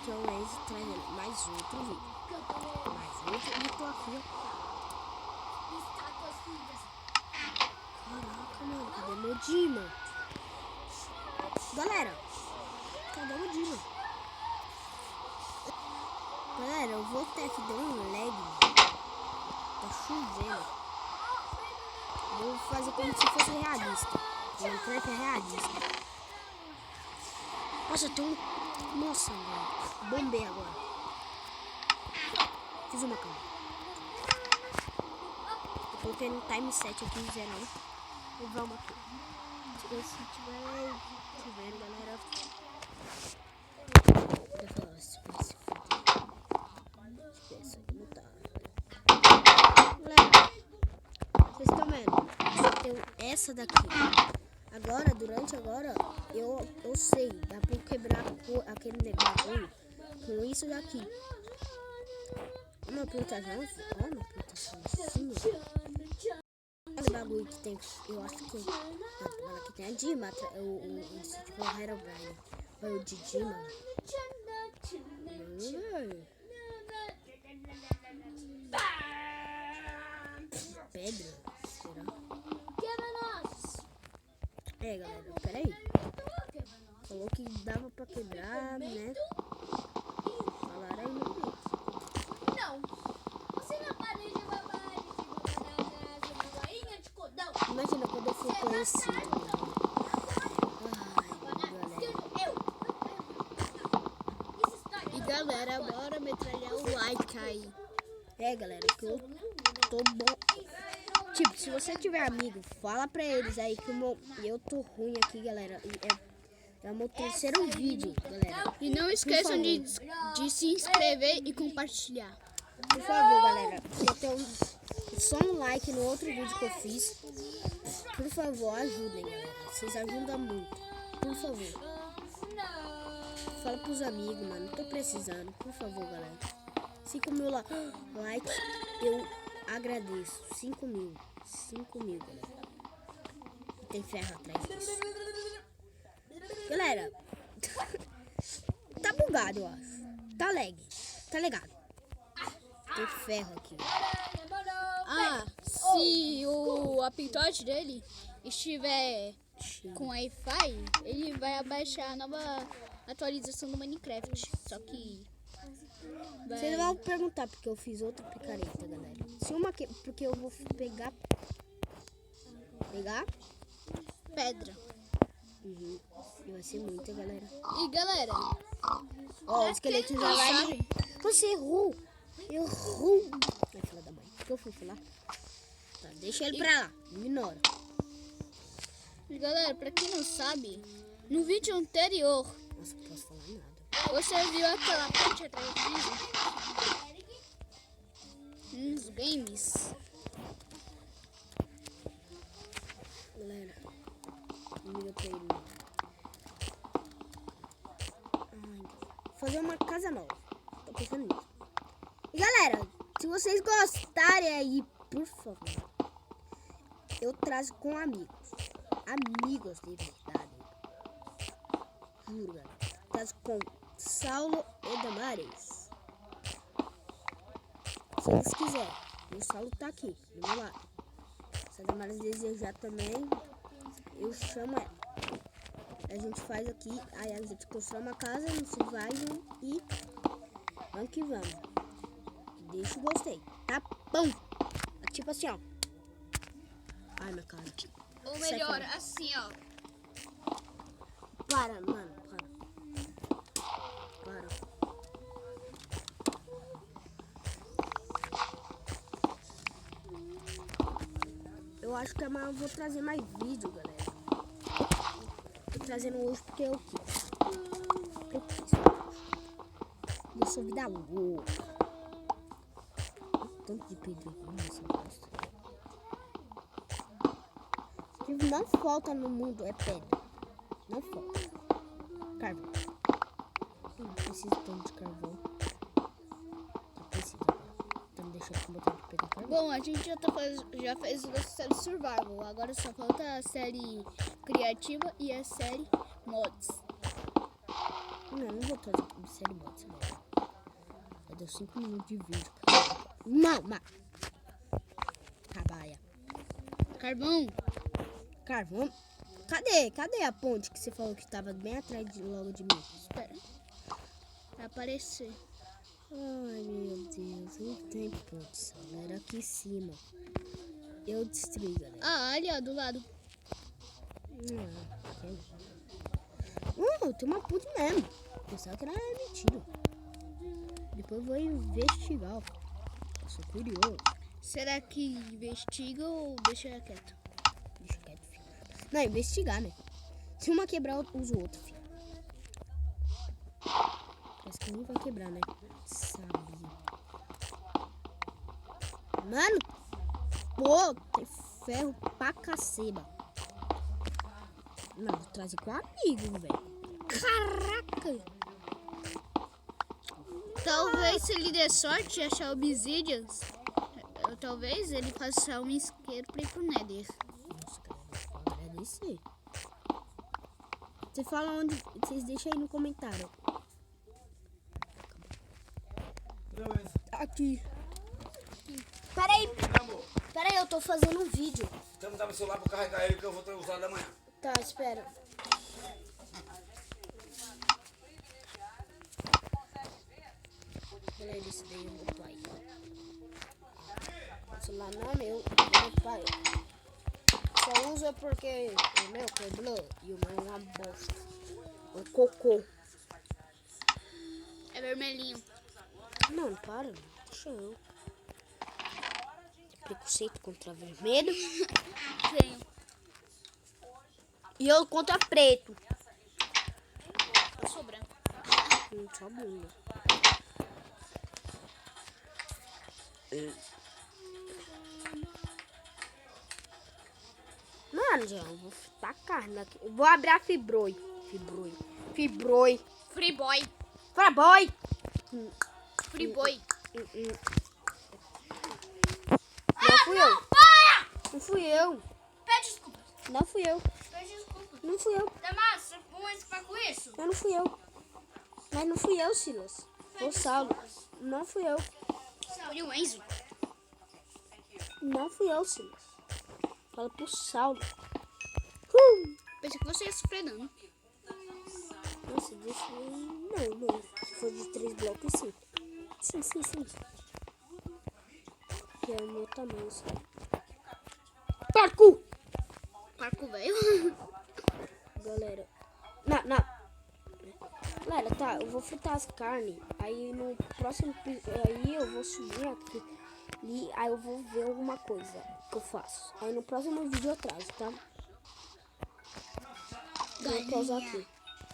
aqui é o Enzo trazendo mais outro vídeo. E tô aqui, ó. Caraca, mano, cadê meu Dima? Galera, cadê meu Dima? Galera, eu vou ter que dar um lag. Tá chovendo. Vou fazer como se fosse realista. O Minecraft é realista. Nossa, tem um... Nossa, velho. Bombei agora. Fiz uma cama. Eu coloquei no time set aqui, 0. E vamos aqui. Se tiver chovendo, galera. Isso aqui não tá. Galera, vocês estão vendo? Eu tenho essa daqui. Agora, eu sei, dá pra quebrar aquele negócio com isso daqui. Uma plantação assim. Esse bagulho que tem, eu acho que aqui tem a Dima, tipo o Herobrine. Olha o de Dima. Pedra, será? É, galera, peraí. Falou que dava pra quebrar, né? Falaram aí no vídeo. Não. Você na parede vai de codão. Imagina quando eu for conhecido. Ai, galera, bora metralhar o like aí. É, galera, que eu tô bom. Tipo, se você tiver amigo, fala pra eles aí que eu tô ruim aqui, galera. É o meu terceiro vídeo, galera. E não esqueçam de se inscrever e compartilhar. Por favor, galera. Eu tenho só um like no outro vídeo que eu fiz. Por favor, ajudem, galera. Vocês ajudam muito. Por favor. Fala pros amigos, mano. Tô precisando. Por favor, galera. 5.000 likes, eu agradeço. 5.000. 5.000, galera. E tem ferro atrás disso. Galera, tá bugado, eu acho. Tá lag. Tá ligado? Tem ferro aqui. Ah, se o apitote dele estiver com Wi-Fi, ele vai abaixar a nova atualização do Minecraft. Só que... Vocês vão perguntar porque eu fiz outra picareta, galera. Se uma que... Porque eu vou pegar... pedra. Uhum. E vai ser muita, galera. E galera, Ó, o esqueleto já vai... Você errou. Errou. Vai falar da mãe. O que eu fui falar? Tá, deixa ele pra lá. Ignora. E galera, pra quem não sabe, no vídeo anterior, Nossa, não posso falar nada. você viu aquela parte atrás do vídeo? Uns games. Galera, não liga pra ele. Ai, fazer uma casa nova. Tô pensando nisso. E galera, se vocês gostarem aí, por favor, eu trago com amigos. Amigos de verdade. Juro, galera. Trago com Saulo e Damares. Se eles quiserem. O Saulo tá aqui, do meu lado. Se a Damares desejar também, eu chamo ela. A gente faz aqui, aí a gente constrói uma casa, a gente vai e vamos que vamos. Deixa o gostei. Tá bom. Tipo assim, ó. Ai, minha cara. Ou melhor, assim, ó. Para, mano. Para. Eu acho que amanhã eu vou trazer mais vídeo, galera. Tô trazendo hoje porque eu quis. Eu quis. Eu sou vida louca. Tanto de pedra nessa bosta. O que não falta no mundo é pedra. Não falta. Carvão. Eu não preciso tanto de carvão. Eu preciso. Então deixa eu botar de pegar carvão. Bom, a gente já fez a série Survival. Agora só falta a série criativa e a série Mods. não vou trazer sério, bota. Já deu 5 minutos de vídeo, cara. Não, mas... Trabalha. Carvão. Carvão? Cadê a ponte que você falou que tava bem atrás logo de mim? Espera. Vai aparecer. Ai, meu Deus, não tem ponte, só. Era aqui em cima. Eu destruí, galera. Ah, ali, ó, do lado. Tem uma ponte mesmo. Pensava que era mentira. Depois eu vou investigar. Eu sou curioso. Será que investiga ou deixa quieto? Deixa quieto, filho. Não, investigar, né? Se uma quebrar, eu uso outro, filho. Parece que nem vai quebrar, né? Sabia. Mano, pô, tem ferro pra caceba. Não, vou trazer com amigo, velho. Caraca! Talvez se ele der sorte e achar obsidians, talvez ele faça um isqueiro pra ir pro Nether. Nossa, cara, eu vou agradecer. Você fala onde, vocês deixam aí no comentário. Aqui. Peraí, eu tô fazendo um vídeo. Então me dá meu celular pra carregar ele que eu vou usar da manhã. Tá, espera. Olha esse daí, o meu pai. O celular não é meu, é meu pai. Só usa porque o meu quebrou e o meu é uma bosta. Um cocô. É vermelhinho. Mano, para, deixa eu. Tem preconceito contra vermelho Tenho. e eu contra preto. Eu sou branco. Só bunda. Mano, já eu vou fritar carne aqui. Eu vou abrir a fibroi. Fibroi. Free boy. Fraboy. Free boy. Não fui eu. Não fui eu. Pede desculpa. Não fui eu. Pede desculpa. Não fui eu. Damasco, vamos participar com isso? Eu não fui eu. Mas não fui eu, Silas. Foi o Saulo. Não fui eu. Foi o Enzo. Não fui eu, Silas. Fala pro Saulo. Pensei que você ia sofrer dano. Nossa, deixa eu... Não. Se for de 3 blocos, sim. Sim. Que é o meu tamanho, só. Parkour! Parco velho. Galera. Não. Galera, tá. Eu vou fritar as carnes. Aí no próximo... Aí eu vou subir aqui. E aí eu vou ver alguma coisa que eu faço. Aí no próximo vídeo eu trago, tá? Vou pausar aqui.